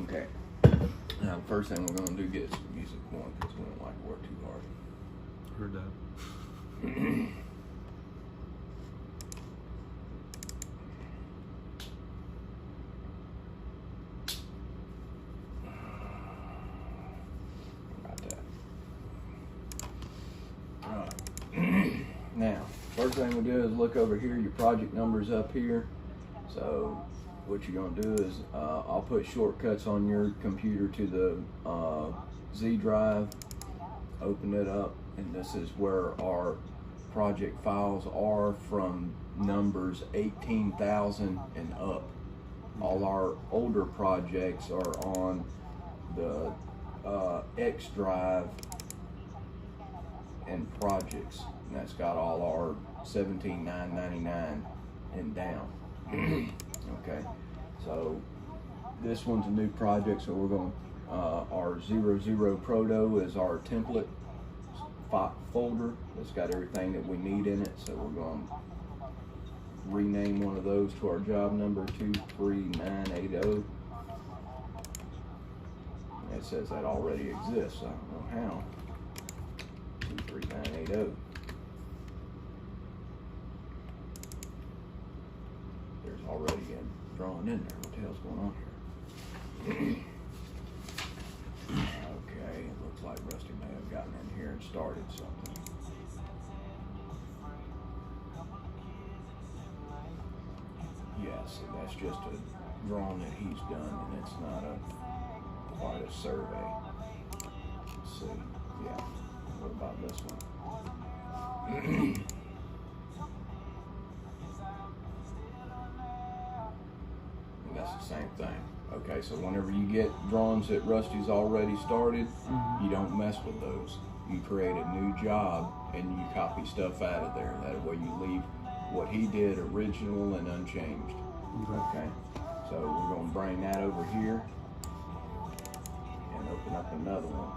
Okay. Now, the first thing we're going to do is get some music going because we don't like to work too hard. Heard that. About that. Alright. Now, first thing we'll do is look over here. Your project number's up here. So, what you're going to do is I'll put shortcuts on your computer to the Z drive. Open it up, and this is where our project files are from numbers 18,000 and up. All our older projects are on the X drive and projects, and that's got all our 17,999 and down. Okay, so this one's a new project, so we're going our 00 Proto is our template folder that's got everything that we need in it, so we're going to rename one of those to our job number 23980. It says that already exists. I don't know how. 23980. There's already a drawing in there. What the hell's going on here? Okay, it looks like Rusty may have gotten in here and started something. Yes, that's just a drawing that he's done, and it's not quite a survey. Let's see. Yeah. What about this one? And that's the same thing. Okay, so whenever you get drawings that Rusty's already started, you don't mess with those. You create a new job and you copy stuff out of there. That way you leave what he did original and unchanged. Okay, so we're going to bring that over here and open up another one.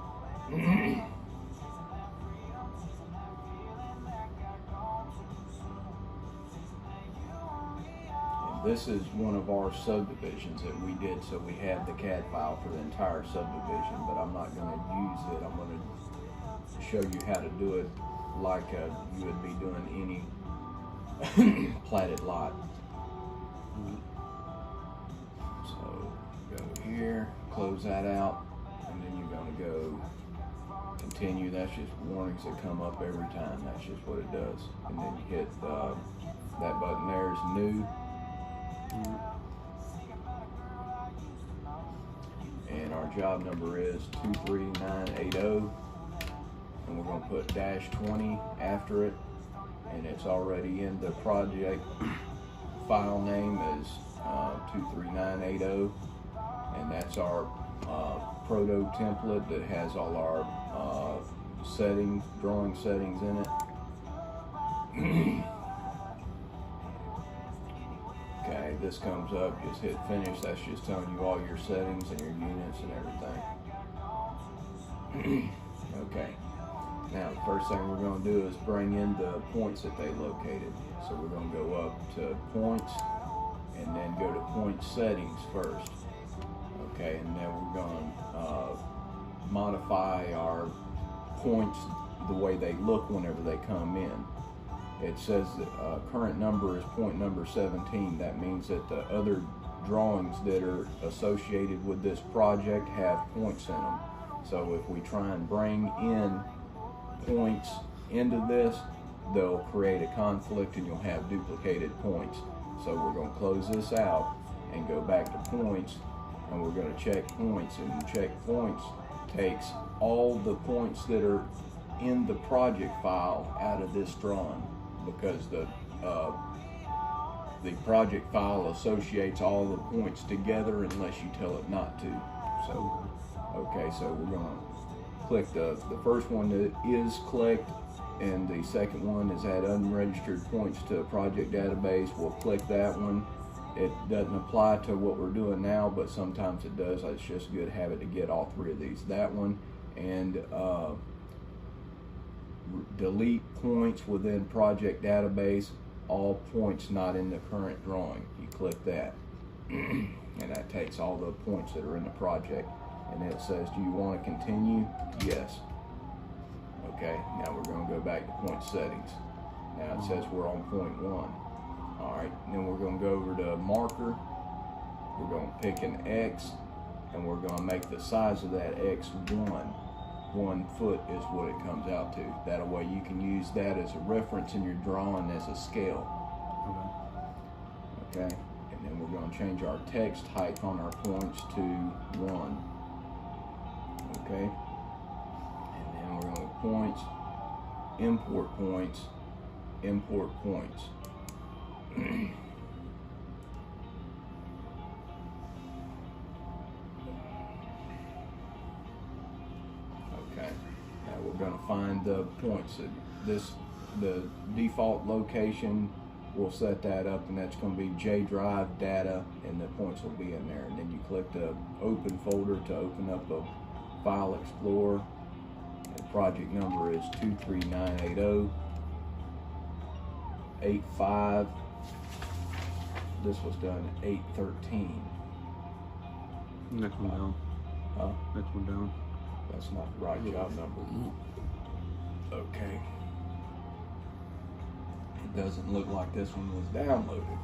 This is one of our subdivisions that we did, so we have the CAD file for the entire subdivision, but I'm not going to use it. I'm going to show you how to do it like you would be doing any platted lot. So go here, close that out, and then you're going to go continue. That's just warnings that come up every time. That's just what it does. And then you hit that button there is new. And our job number is 23980, and we're going to put -20 after it, and it's already in the project file name is 23980, and that's our proto template that has all our drawing settings in it. Okay, this comes up, just hit finish. That's just telling you all your settings and your units and everything. Okay, now the first thing we're going to do is bring in the points that they located. So we're going to go up to points and then go to point settings first. Okay, and then we're going to modify our points the way they look whenever they come in. It says that current number is point number 17. That means that the other drawings that are associated with this project have points in them. So if we try and bring in points into this, they'll create a conflict and you'll have duplicated points. So we're going to close this out and go back to points, and we're going to check points, and check points takes all the points that are in the project file out of this drawing, because the project file associates all the points together unless you tell it not to. So, okay, so we're going to click the first one that is clicked, and the second one is add unregistered points to a project database. We'll click that one. It doesn't apply to what we're doing now, but sometimes it does. It's just a good habit to get all three of these. That one, and delete points within project database, all points not in the current drawing. You click that and that takes all the points that are in the project, and it says, do you want to continue? Yes. Okay, now we're going to go back to point settings. Now it says we're on point 1. All right, then we're going to go over to marker. We're going to pick an X, and we're going to make the size of that X 1 foot is what it comes out to. That way you can use that as a reference in your drawing as a scale. Okay, and then we're going to change our text height on our points to 1. Okay, and then we're going to points, import points, import points. We're going to find the points. The default location, we'll set that up, and that's going to be J Drive data, and the points will be in there. And then you click the open folder to open up a file explorer. The project number is 23980 85. This was done 813. Next one down. Next one down. That's not the right job number. Okay. It doesn't look like this one was downloaded.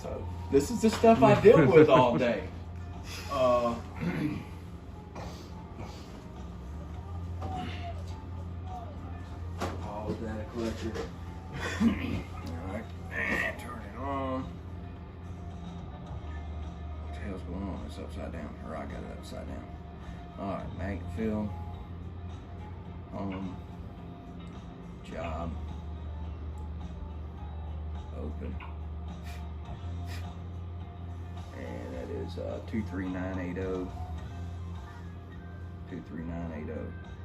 So this is the stuff I deal with all day. Pause data collector. Alright, and turn it on. What the hell's going on? It's upside down. Or I got it upside down. Alright, magnet fill, job, open, and that is 23980, 23980,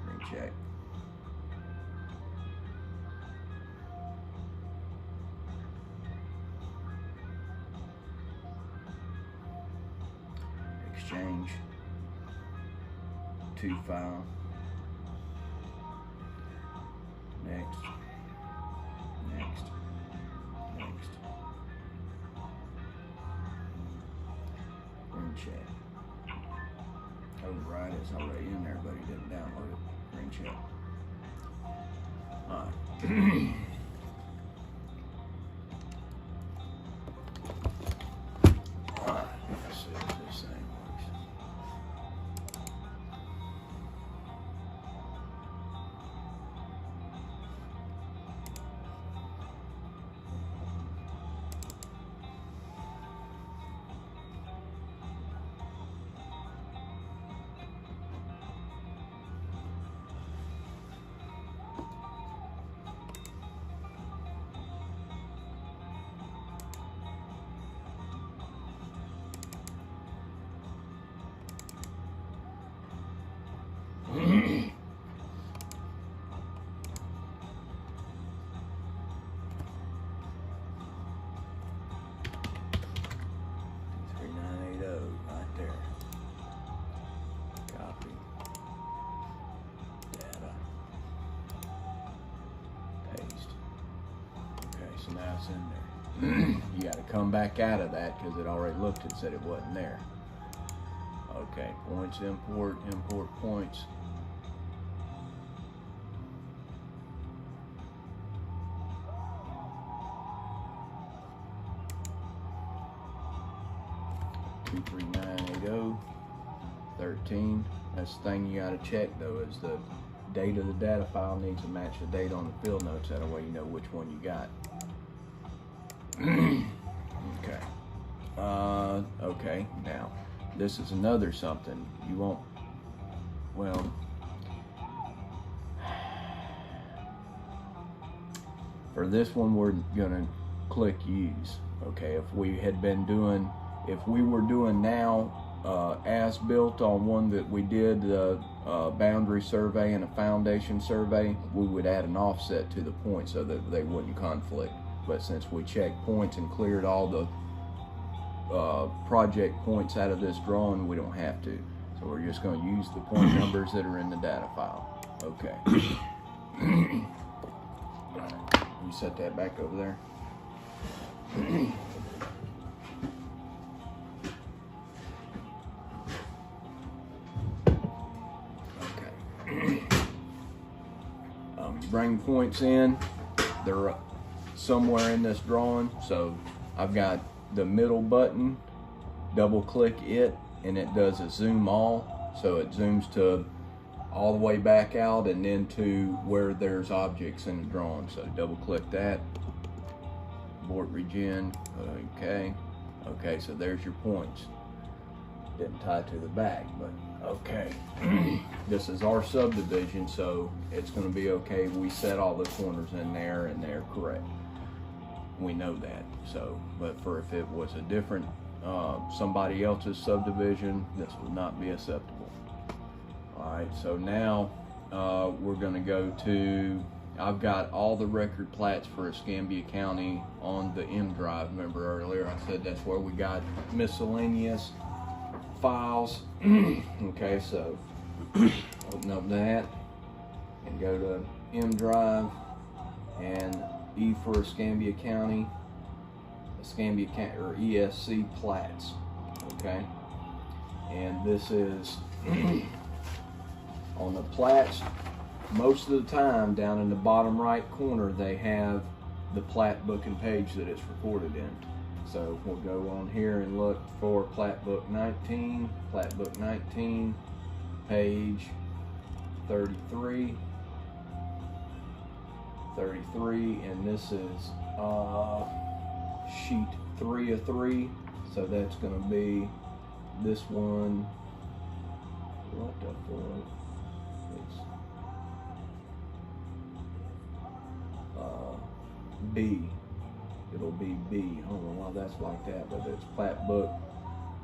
recheck. Exchange. To file. Next. Next. Next. Green check. Override is already in there, but he didn't download it. Green check. Alright. Let's see if this thing works. So now it's in there. You got to come back out of that because it already looked and said it wasn't there. Okay, points, import, import points. Two 3980 13. That's the thing you got to check though, is the date of the data file needs to match the date on the field notes. That way you know which one you got. Okay. Okay, now this is another something you won't, well, for this one we're gonna click use. Okay, if we were doing now as built on one that we did the boundary survey and a foundation survey, we would add an offset to the point so that they wouldn't conflict. But since we checked points and cleared all the project points out of this drawing, we don't have to. So we're just going to use the point numbers that are in the data file. Okay. All right. You set that back over there. bring points in. They're somewhere in this drawing. So I've got the middle button, double click it, and it does a zoom all. So it zooms to all the way back out and then to where there's objects in the drawing. So double click that, abort regen, okay. Okay, so there's your points. Didn't tie to the back, but okay. This is our subdivision, so it's gonna be okay. We set all the corners in there and they're correct. We know that, so, but for if it was a different, somebody else's subdivision, this would not be acceptable. All right, so now we're gonna go to, I've got all the record plats for Escambia County on the M drive. Remember earlier I said that's where we got miscellaneous files. Okay, so open up that and go to M drive and E for Escambia County, Escambia County, or ESC plats. Okay, and this is on the plats. Most of the time, down in the bottom right corner, they have the plat book and page that it's recorded in. So we'll go on here and look for plat book 19, page 33, and this is sheet 3 of 3. So that's going to be this one. What the fuck? B. It'll be B. I don't know why that's like that, but it's plat book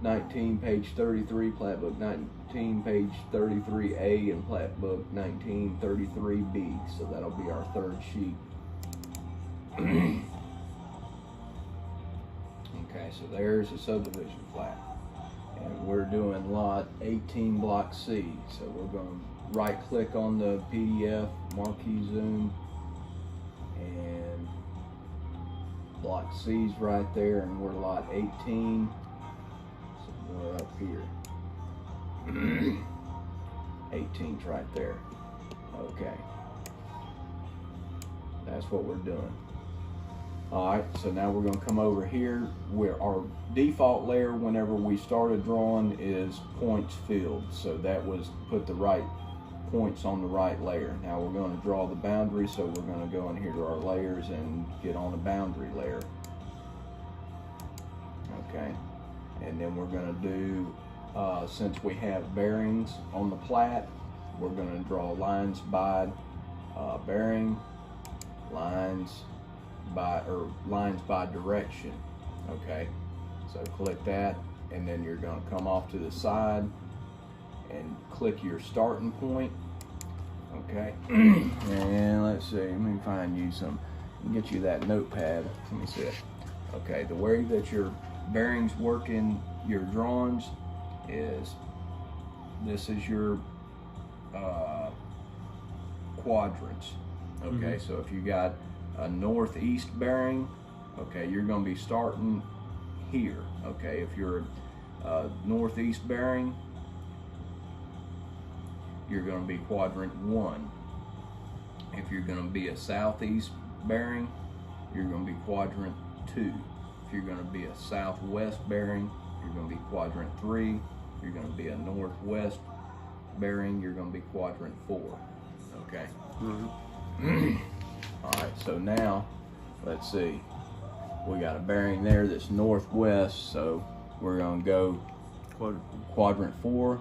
19, page 33, plat book 19, page 33A, and plat book 19, 33B. So that'll be our third sheet. Okay, so there's a subdivision plat. And we're doing lot 18, block C. So we're going to right click on the PDF, marquee zoom, and block C's right there, and we're lot 18. So we're up here. 18's right there. Okay. That's what we're doing. Alright, so now we're going to come over here where our default layer whenever we started drawing is points filled. So that was put the right points on the right layer. Now we're going to draw the boundary, so we're going to go in here to our layers and get on the boundary layer. Okay, and then we're going to do, since we have bearings on the plat, we're going to draw lines by bearing, lines by direction. Okay, so click that, and then you're going to come off to the side and click your starting point. Okay, and let's see, let me find you some, get you that notepad. Let me see it. Okay, the way that your bearings work in your drawings is, this is your quadrants. Okay, so if you got a northeast bearing, okay, you're going to be starting here. Okay, if you're a northeast bearing, you're going to be quadrant 1. If you're going to be a southeast bearing, you're going to be quadrant 2. If you're going to be a southwest bearing, you're going to be quadrant 3. If you're going to be a northwest bearing, you're going to be quadrant 4. Okay. All right, so now let's see, we got a bearing there that's northwest, so we're going to go quadrant 4.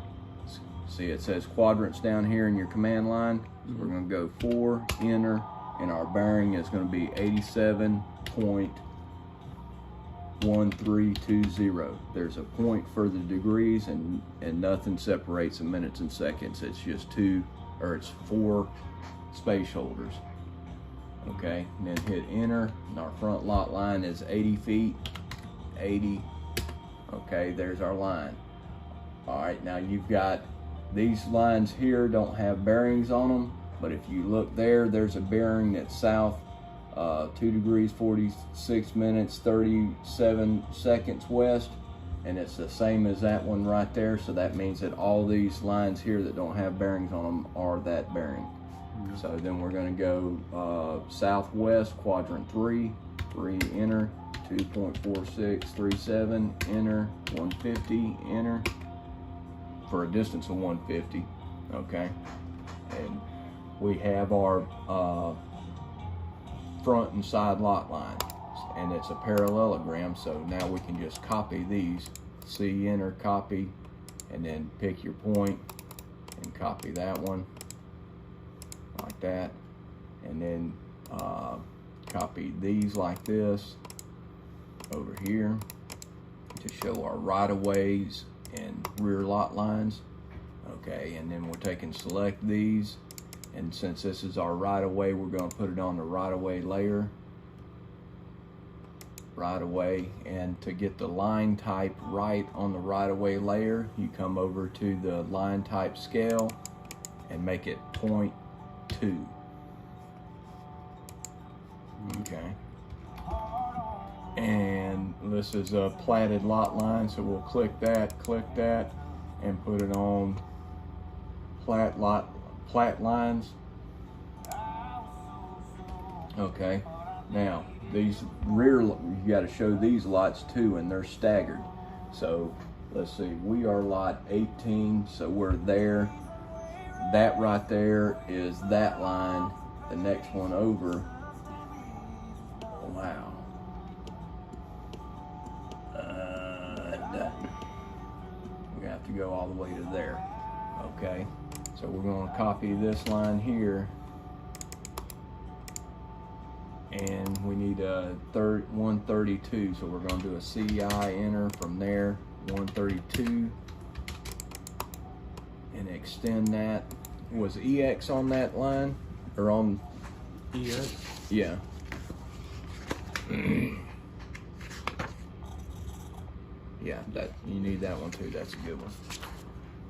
See, it says quadrants down here in your command line. So we're going to go 4, enter, and our bearing is going to be 87.1320. There's a point for the degrees, and nothing separates the minutes and seconds. It's just 4 space holders. Okay, and then hit enter, and our front lot line is 80 feet, 80. Okay, there's our line. All right, now you've got these lines here don't have bearings on them, but if you look there, there's a bearing that's south 2 degrees 46 minutes 37 seconds west, and it's the same as that one right there. So that means that all these lines here that don't have bearings on them are that bearing. So then we're going to go southwest, quadrant 3, enter, 2.4637, enter, 150, enter, for a distance of 150, okay? And we have our front and side lot line, and it's a parallelogram, so now we can just copy these, C, enter, copy, and then pick your point and copy that one like that, and then copy these like this over here to show our right-of-ways and rear lot lines. Okay, and then we're taking select these, and since this is our right-of-way, we're going to put it on the right-of-way layer, right-of-way. And to get the line type right on the right-of-way layer, you come over to the line type scale and make it 0.2. Okay, and this is a platted lot line, so we'll click that, and put it on plat lines. Okay, now these rear, you got to show these lots too, and they're staggered. So let's see, we are lot 18, so we're there. That right there is that line. The next one over. Wow. We have to go all the way to there. Okay, so we're going to copy this line here, and we need a 132, so we're going to do a CI, enter from there, 132, and extend that. Was EX on that line, or on EX? Yeah. Yeah, that you need that one too. That's a good one.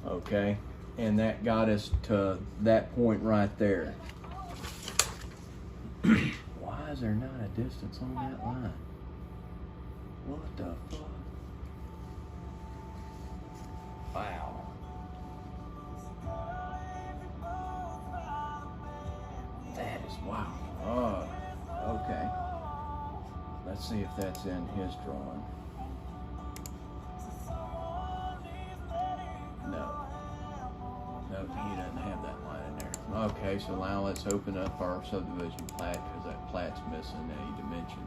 Okay, and that got us to that point right there. Why is there not a distance on that line? What the fuck? Wow. That is wow. Oh, okay. Let's see if that's in his drawing. No. Nope, he doesn't have that line in there. Okay, so now let's open up our subdivision plat, because that plat's missing a dimension.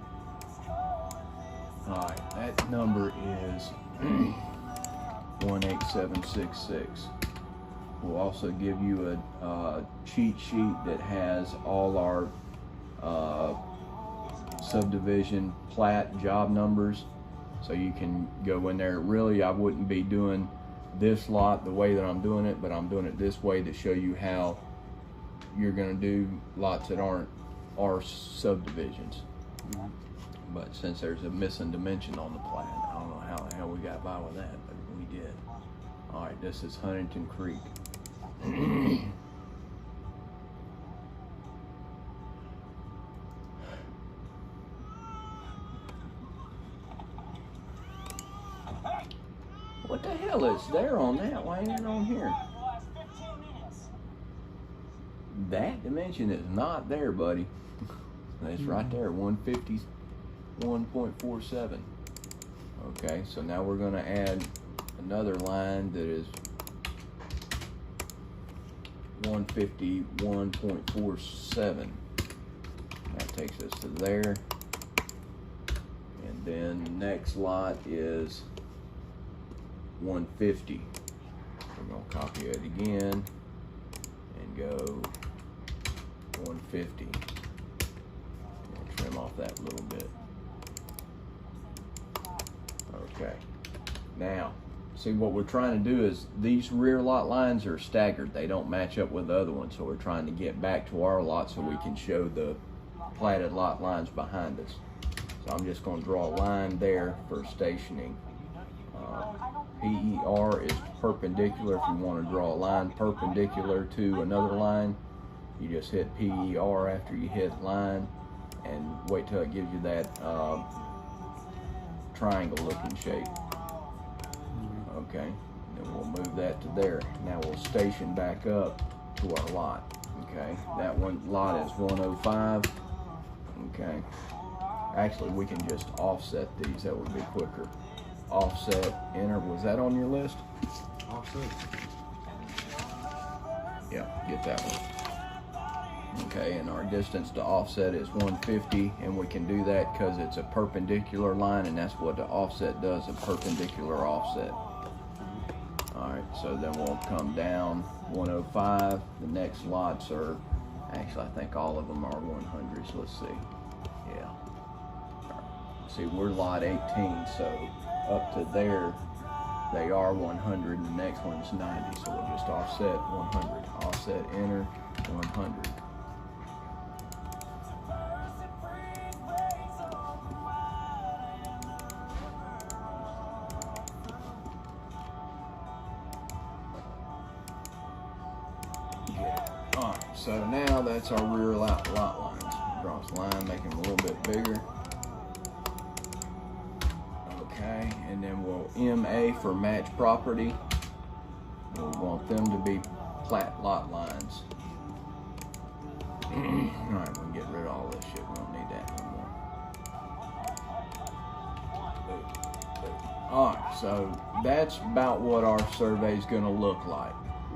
Alright, that number is 18766. We'll also give you a cheat sheet that has all our subdivision plat job numbers, so you can go in there. Really, I wouldn't be doing this lot the way that I'm doing it, but I'm doing it this way to show you how you're going to do lots that aren't our subdivisions. But since there's a missing dimension on the plat, I don't know how the hell we got by with that, but we did. All right, this is Huntington Creek. What the hell is there on that? Why ain't it on here? That dimension is not there, buddy. It's right there, 151.47. Okay, so now we're going to add another line that is 151.47. That takes us to there. And then the next lot is 150. We're going to copy it again and go 150. We'll trim off that little bit. Okay. Now, see, what we're trying to do is these rear lot lines are staggered. They don't match up with the other ones, so we're trying to get back to our lot so we can show the platted lot lines behind us. So I'm just going to draw a line there for stationing. PER is perpendicular. If you want to draw a line perpendicular to another line, you just hit PER after you hit line and wait till it gives you that triangle looking shape. Okay, then we'll move that to there. Now we'll station back up to our lot. Okay, that one lot is 105. Okay. Actually, we can just offset these. That would be quicker. Offset, enter. Was that on your list? Offset. Yeah, get that one. Okay, and our distance to offset is 150, and we can do that because it's a perpendicular line, and that's what the offset does, a perpendicular offset. All right, so then we'll come down 105. The next lots are, actually, I think all of them are 100s. Let's see. Yeah. See, we're lot 18, so up to there, they are 100, and the next one's 90, so we'll just offset 100. Offset, enter, 100. All right, so now that's our rear lot lines. Cross line, make them a little bit bigger. Okay, and then we'll MA for match property. We'll want them to be plat lot lines. All right, we can get rid of all this shit. We don't need that anymore. All right, so that's about what our survey is going to look like.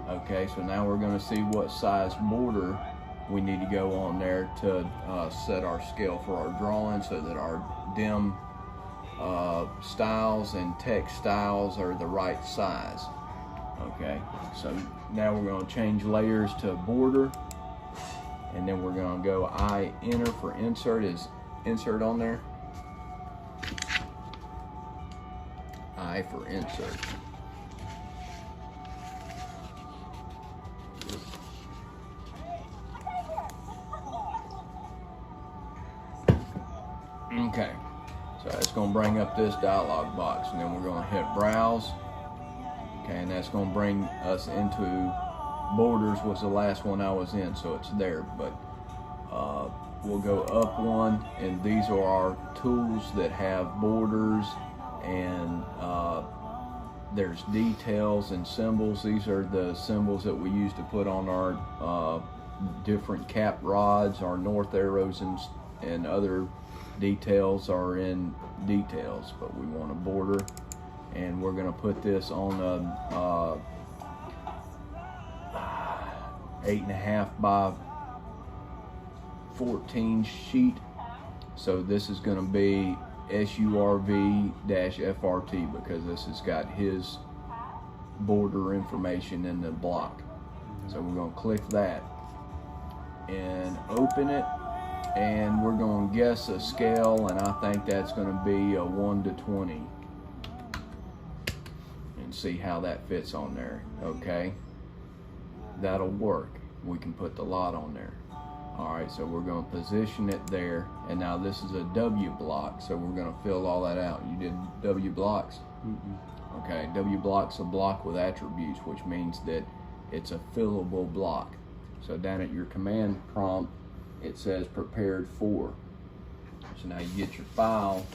Okay, so now we're going to see what size border we need to go on there to set our scale for our drawing so that our dim styles and text styles are the right size. Okay, so now we're going to change layers to border, and then we're going to go enter for insert. Is insert on there? I for insert. Okay, so that's going to bring up this dialog box, and then we're going to hit browse. Okay, and that's going to bring us into borders. Was the last one I was in, so it's there. But we'll go up one, and these are our tools that have borders, and there's details and symbols. These are the symbols that we use to put on our different cap rods, our north arrows, and other details are in details, but we want a border, and we're going to put this on a 8.5 by 14 sheet. So this is going to be SURV-FRT because this has got his border information in the block. So we're going to click that and open it. And we're going to guess a scale, and I think that's going to be a 1 to 20. And see how that fits on there. Okay, that'll work. We can put the lot on there. All right, so we're going to position it there. And now this is a W block, so we're going to fill all that out. You did W blocks? Okay, W block's a block with attributes, which means that it's a fillable block. So down at your command prompt, it says prepared for. So now you get your file,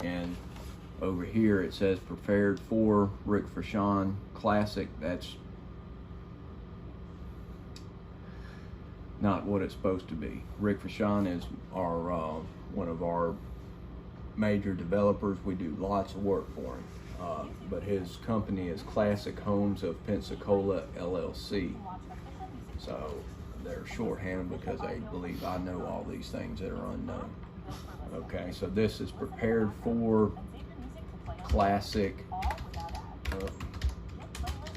and over here it says prepared for Rick Frechon Classic. That's not what it's supposed to be. Rick Frechon is our one of our major developers. We do lots of work for him, but his company is Classic Homes of Pensacola LLC. So they're shorthanded because they believe I know all these things that are unknown. Okay, so this is prepared for Classic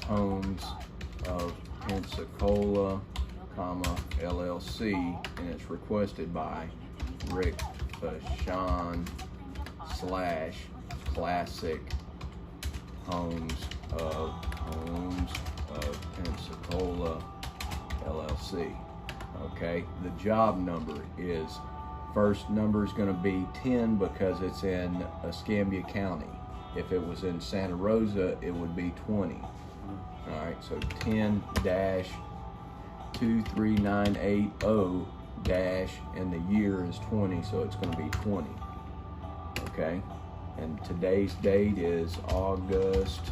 Homes of Pensacola, LLC, and it's requested by Rick Frechon / Classic Homes of Pensacola LLC. Okay, the job number is, first number is going to be 10 because it's in Escambia County. If it was in Santa Rosa, it would be 20. All right, so 10-23980 dash, and the year is 20, so it's going to be 20. Okay, and today's date is August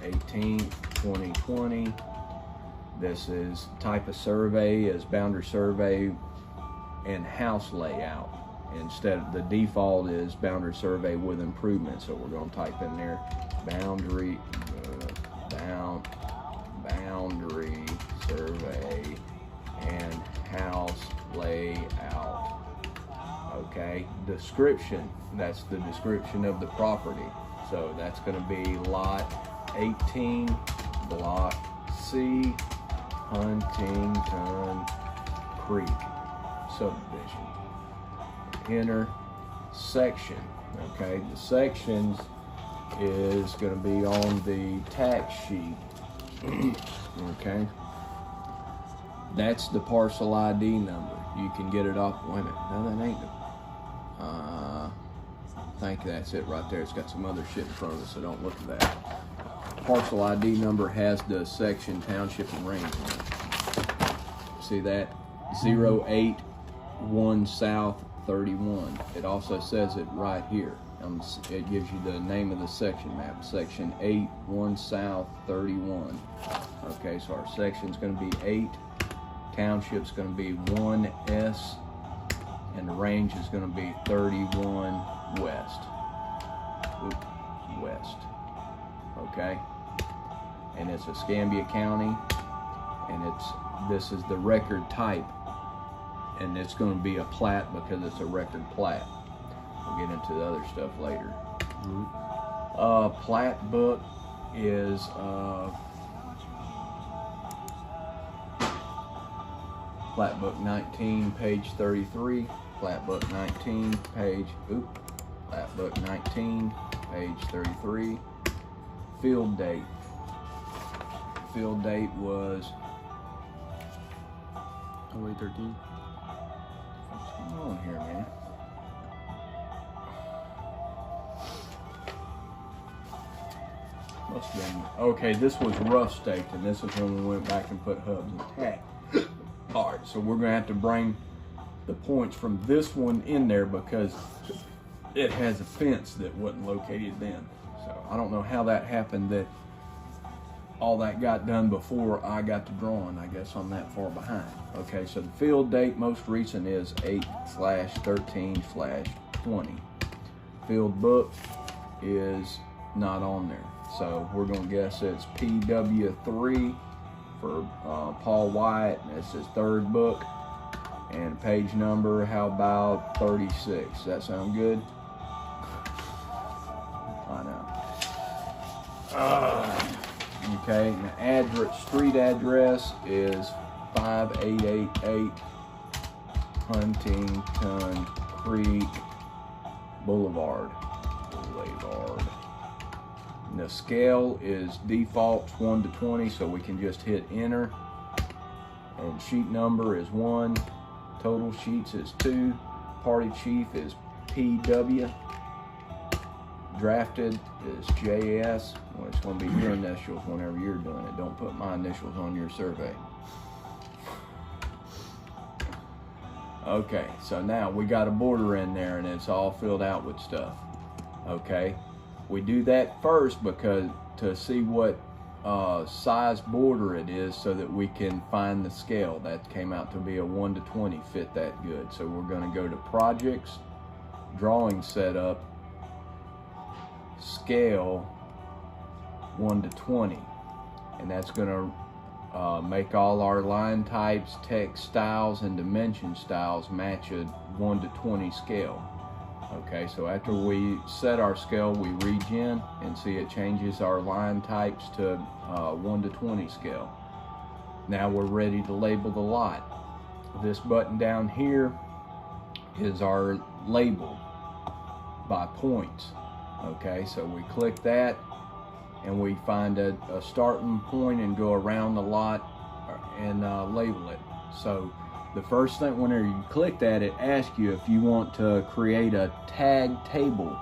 18th, 2020. This is type of survey is boundary survey and house layout. Instead, the default is boundary survey with improvement. So we're going to type in there boundary boundary survey and house layout. Okay, description, that's the description of the property. So that's going to be lot 18, block C, Huntington Creek subdivision. Enter section. Okay, the sections is going to be on the tax sheet. Okay, that's the parcel ID number. You can get it off. Wait a minute, no, that ain't the. I think that's it right there. It's got some other shit in front of it, so don't look at that. Parcel ID number has the section, township, and range in it. See that? 081 South 31. It also says it right here. It gives you the name of the section map, section 81 South 31. Okay, so our section's going to be 8, township's going to be 1S, and the range is going to be 31 West. West. Okay, and it's Escambia County, and this is the record type, and it's going to be a plat because it's a record plat. We'll get into the other stuff later. Plat book is plat book 19, page 33. Plat book 19, page plat book 19, page 33. Field date. Field date was 0813. what's going on here, man? Must have been, okay, this was rough staked, and this is when we went back and put hubs and tack. All right, so we're gonna have to bring the points from this one in there because it has a fence that wasn't located then. So I don't know how that happened, that all that got done before I got to drawing. I guess I'm that far behind. Okay, so the field date most recent is 8/13/20. Field book is not on there. So we're gonna guess it's PW3 for Paul Wyatt, and it's his third book. And page number, how about 36? Does that sound good? I know. Okay, and the address, street address is 5888 Huntington Creek Boulevard. And the scale is default 1 to 20, so we can just hit enter. And sheet number is 1. Total sheets is 2. Party chief is PW. Drafted is JS. Well, it's going to be your initials whenever you're doing it. Don't put my initials on your survey. Okay, so now we got a border in there and it's all filled out with stuff. Okay, we do that first because to see what size border it is so that we can find the scale. That came out to be a 1 to 20, fit that good. So we're going to go to projects, drawing setup, scale 1 to 20, and that's going to make all our line types, text styles, and dimension styles match a 1 to 20 scale. Okay, so after we set our scale, we regen and see it changes our line types to 1 to 20 scale. Now we're ready to label the lot. This button down here is our label by points. Okay, so we click that and we find a starting point and go around the lot and label it. So the first thing, whenever you click that, it asks you if you want to create a tag table.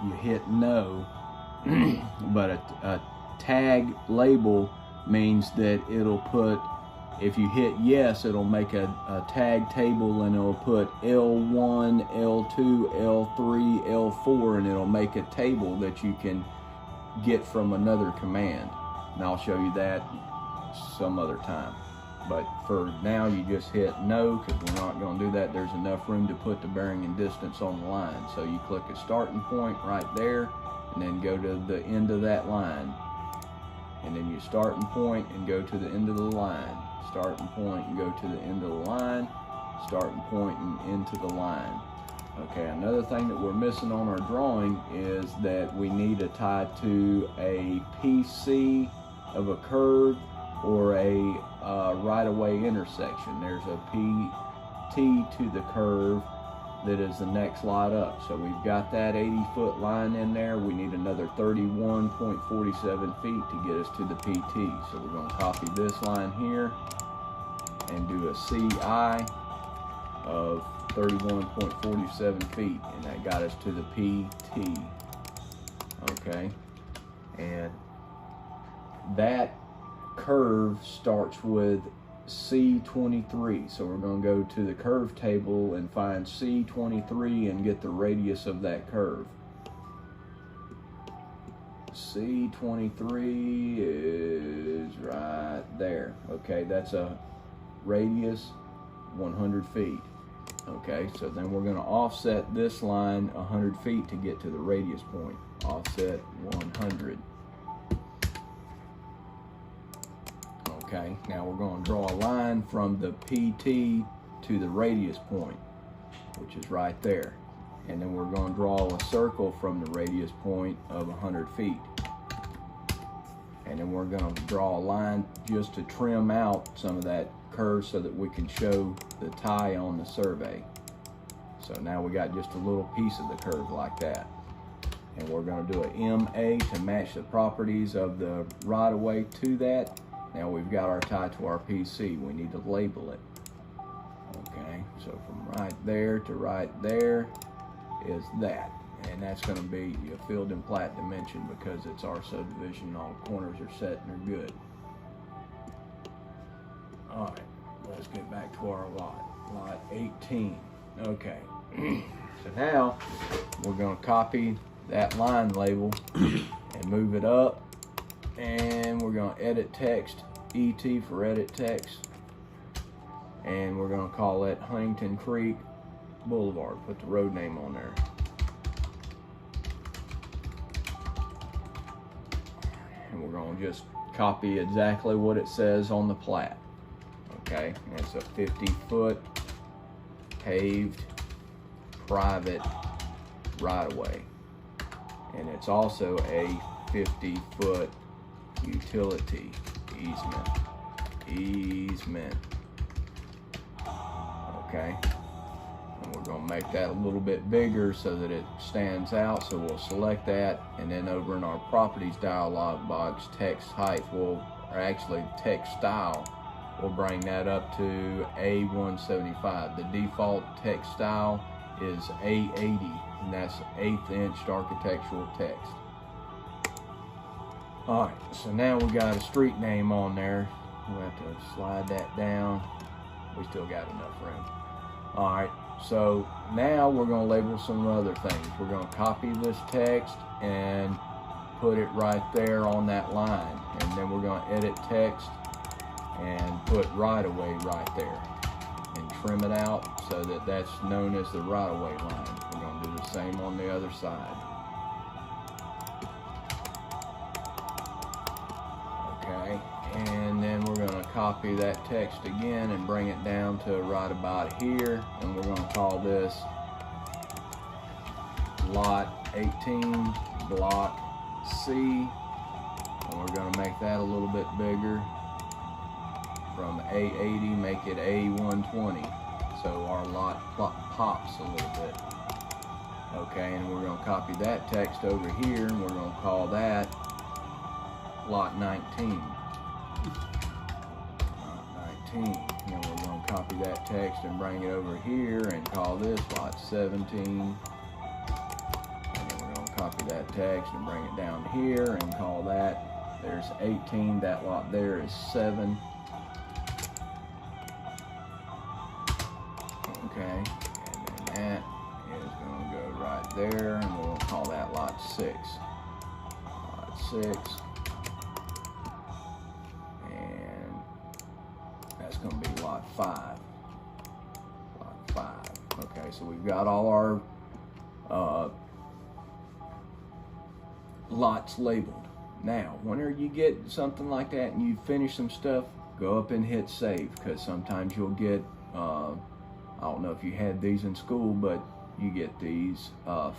You hit no, but a tag label means that it'll put, if you hit yes, it'll make a tag table and it'll put L1, L2, L3, L4, and it'll make a table that you can get from another command. and I'll show you that some other time. But for now, you just hit no, because we're not going to do that. There's enough room to put the bearing and distance on the line. So you click a starting point right there, and then go to the end of that line. And then you starting point and go to the end of the line. Starting point and go to the end of the line. Starting point and into the line. Okay, another thing that we're missing on our drawing is that we need to tie to a PC of a curve or a right-of-way intersection. There's a PT to the curve that is the next lot up. So we've got that 80-foot line in there. We need another 31.47 feet to get us to the PT. So we're going to copy this line here and do a CI of 31.47 feet, and that got us to the PT. Okay, and that curve starts with C23, so we're going to go to the curve table and find C23 and get the radius of that curve. C23 is right there. Okay, that's a radius 100 feet. Okay, so then we're going to offset this line 100 feet to get to the radius point. Offset 100. Okay, now we're going to draw a line from the PT to the radius point, which is right there. And then we're going to draw a circle from the radius point of 100 feet. And then we're going to draw a line just to trim out some of that curve so that we can show the tie on the survey. So now we got just a little piece of the curve like that. And we're going to do a MA to match the properties of the right-of-way to that. Now we've got our tie to our PC. We need to label it. Okay, so from right there to right there is that. And that's going to be a field and plat dimension because it's our subdivision. All corners are set and they're good. All right, let's get back to our lot. Lot 18. Okay, so now we're going to copy that line label and move it up. And we're going to edit text, ET for edit text. And we're going to call it Huntington Creek Boulevard. Put the road name on there. And we're going to just copy exactly what it says on the plat. Okay, and it's a 50-foot paved private right-of-way. And it's also a 50-foot utility easement. Okay, and we're going to make that a little bit bigger so that it stands out. So we'll select that, and then over in our properties dialog box, text height will, or actually text style, we'll bring that up to A175. The default text style is A80, and that's 1/8 inch architectural text. Alright, so now we got a street name on there. We'll have to slide that down. We still got enough room. Alright, so now we're going to label some other things. We're going to copy this text and put it right there on that line. And then we're going to edit text and put right-of-way right there. And trim it out so that that's known as the right-of-way line. We're going to do the same on the other side. Okay, and then we're going to copy that text again and bring it down to right about here, and we're going to call this Lot 18 Block C, and we're going to make that a little bit bigger. From A80, make it A120, so our lot pops a little bit. Okay, and we're going to copy that text over here, and we're going to call that Lot 19. Lot 19. And we're going to copy that text and bring it over here and call this Lot 17. And then we're going to copy that text and bring it down here and call that, there's 18, that lot there is 7. Okay, and then that is going to go right there, and we'll call that Lot 6. Lot 6. gonna be lot 5. Lot 5. Okay, so we've got all our lots labeled. Now, whenever you get something like that and you finish some stuff, go up and hit save, because sometimes you'll get, I don't know if you had these in school, but you get these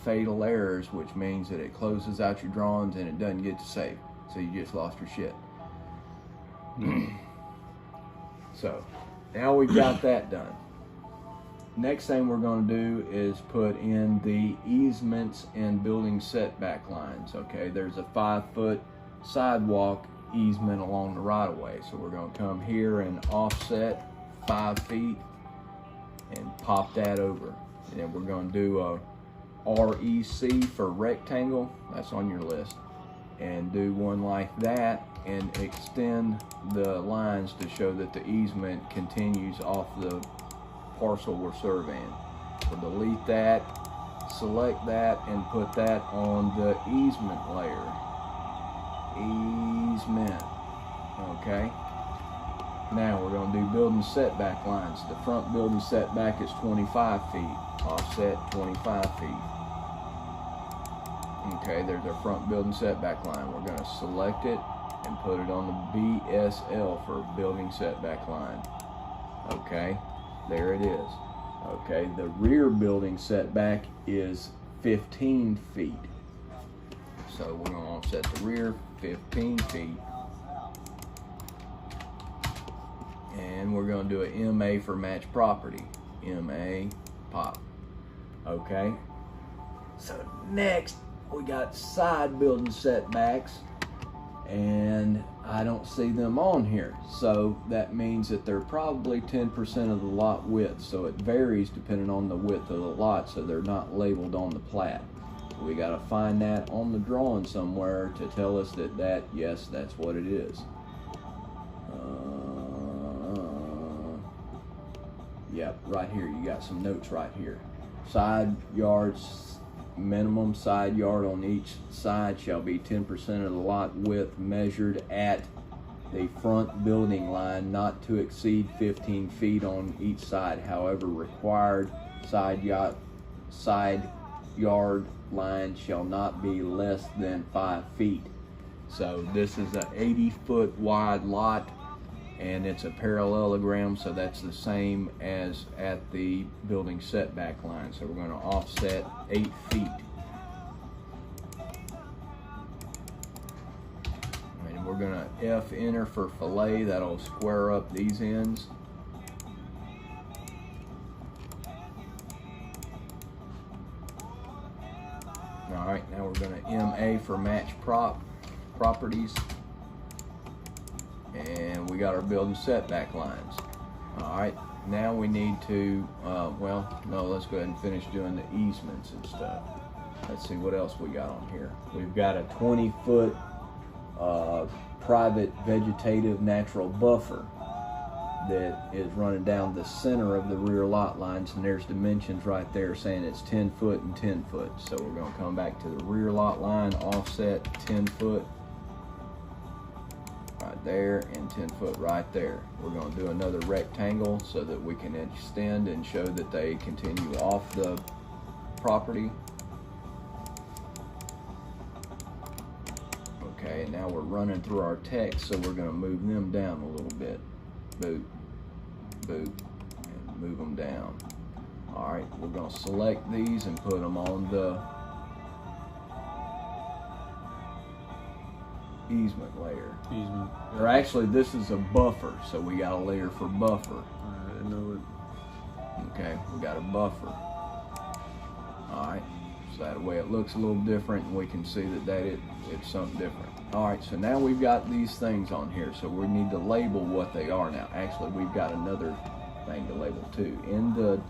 fatal errors, which means that it closes out your drawings and it doesn't get to save. So you just lost your shit. So, now we've got that done. Next thing we're going to do is put in the easements and building setback lines. Okay, there's a 5-foot sidewalk easement along the right of way. So we're going to come here and offset 5 feet and pop that over. And then we're going to do a REC for rectangle. That's on your list. And do one like that and extend the lines to show that the easement continues off the parcel we're surveying. So delete that, select that, and put that on the easement layer. Easement. Okay. Now we're going to do building setback lines. The front building setback is 25 feet. Offset 25 feet. Okay, there's our front building setback line. We're going to select it and put it on the BSL for building setback line. Okay, there it is. Okay, the rear building setback is 15 feet. So we're going to offset the rear 15 feet. And we're going to do an MA for match property. MA pop. Okay, so next we got side building setbacks, and I don't see them on here. So that means that they're probably 10% of the lot width. So it varies depending on the width of the lot, so they're not labeled on the plat. We got to find that on the drawing somewhere to tell us that yes, that's what it is. Yep, right here. You got some notes right here. Side yards, minimum side yard on each side shall be 10% of the lot width measured at the front building line, not to exceed 15 feet on each side. However, required side yard line shall not be less than 5 feet. So this is an 80-foot wide lot, and it's a parallelogram, so that's the same as at the building setback line. So we're going to offset 8 feet. And we're going to F enter for fillet. That'll square up these ends. All right, now we're going to MA for match properties. And we got our building setback lines. All right, now we need to, well, no, let's go ahead and finish doing the easements and stuff. Let's see what else we got on here. We've got a 20-foot private vegetative natural buffer that is running down the center of the rear lot lines, and there's dimensions right there saying it's 10 foot and 10 foot. So we're going to come back to the rear lot line, offset 10 foot. Right there, and 10 foot right there. We're going to do another rectangle so that we can extend and show that they continue off the property. Okay, and now we're running through our text, so we're going to move them down a little bit. Boot, boot, and move them down. All right, we're going to select these and put them on the easement layer. Easement. Or actually, this is a buffer, so we got a layer for buffer. I didn't know it. Okay, we got a buffer. Alright, so that way it looks a little different, and we can see that it's something different. Alright, so now we've got these things on here, so we need to label what they are now. Actually, we've got another thing to label too. In the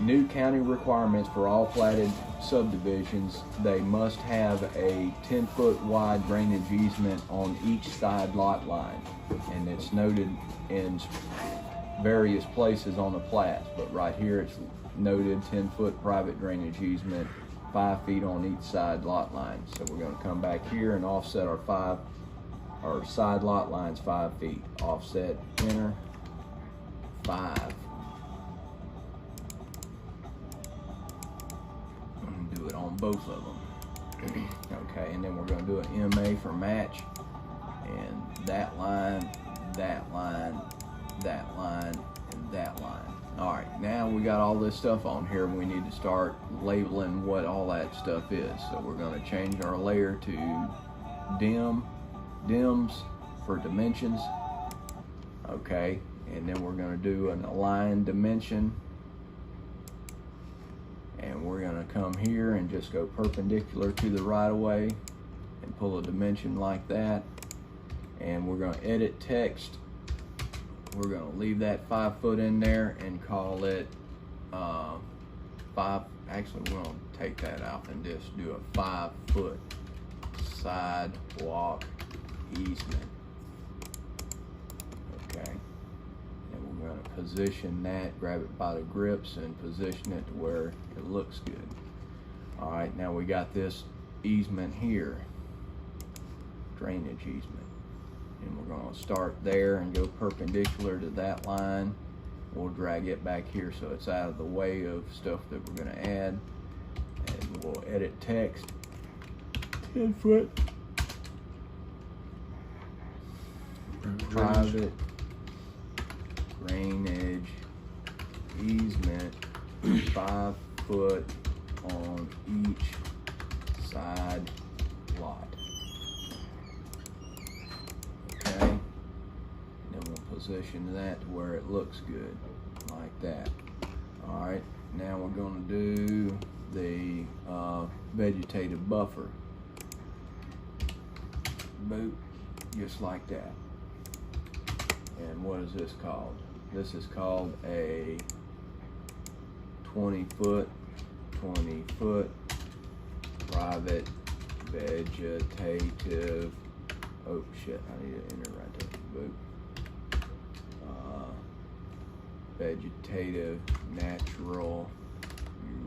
new county requirements for all platted subdivisions, they must have a 10-foot wide drainage easement on each side lot line, and it's noted in various places on the plats, but right here it's noted 10-foot private drainage easement, 5 feet on each side lot line. So we're going to come back here and offset our side lot lines 5 feet. Offset, enter, 5. Do it on both of them. Okay, and then we're going to do an MA for match, and that line, that line, that line, and that line. All right, now we got all this stuff on here. We need to start labeling what all that stuff is. So we're going to change our layer to dims for dimensions. Okay, and then we're going to do an align dimension, and we're going to come here and just go perpendicular to the right of way and pull a dimension like that, and we're going to edit text. We're going to leave that 5 foot in there and call it 5. Actually, we're going to take that out and just do a 5 foot sidewalk easement. Okay, and we're going to position that, grab it by the grips and position it to where it looks good. All right, now we got this easement here, drainage easement. And we're going to start there and go perpendicular to that line. We'll drag it back here so it's out of the way of stuff that we're going to add. And we'll edit text, 10 foot, private drainage easement, 5 foot on each side lot. And then we'll position that to where it looks good, like that. All right, now we're going to do the vegetative buffer. Boop, just like that. And what is this called? This is called a 20 foot private vegetative. Oh shit, I need to enter right there. Boop. Vegetative natural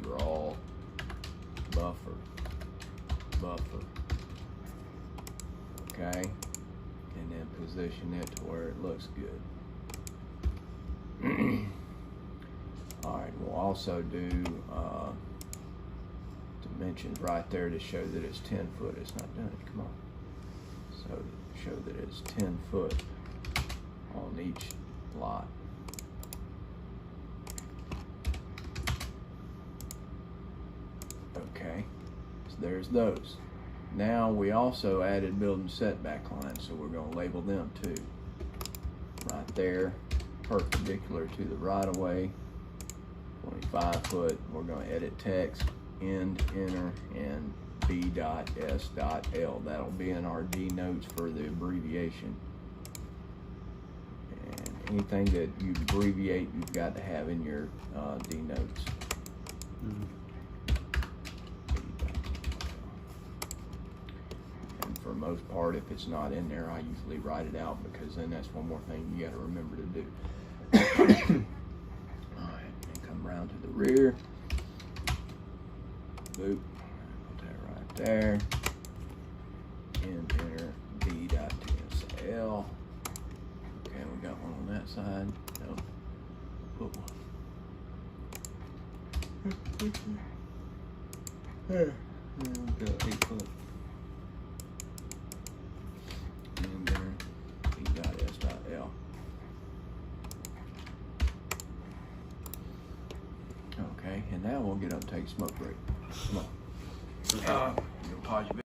raw buffer. Okay, and then position it to where it looks good. All right, we'll also do dimensions right there to show that it's 10 foot. It's not done. Come on. So to show that it's 10 foot on each lot. Okay, so there's those. Now we also added building setback lines, so we're going to label them too. Right there, perpendicular to the right of way, 25 foot. We're going to edit text, end, enter, and B.S.L. That'll be in our D notes for the abbreviation. And anything that you abbreviate, you've got to have in your D notes. And for the most part, if it's not in there, I usually write it out, because then that's one more thing you got to remember to do. All right, and come around to the rear. Boop. There, and enter B.S.L. Okay, we got one on that side. Nope. Put one. There. And we got 8 foot. And enter B.S.L. Okay, and now we'll get up and take a smoke break. Come on. You'll pause your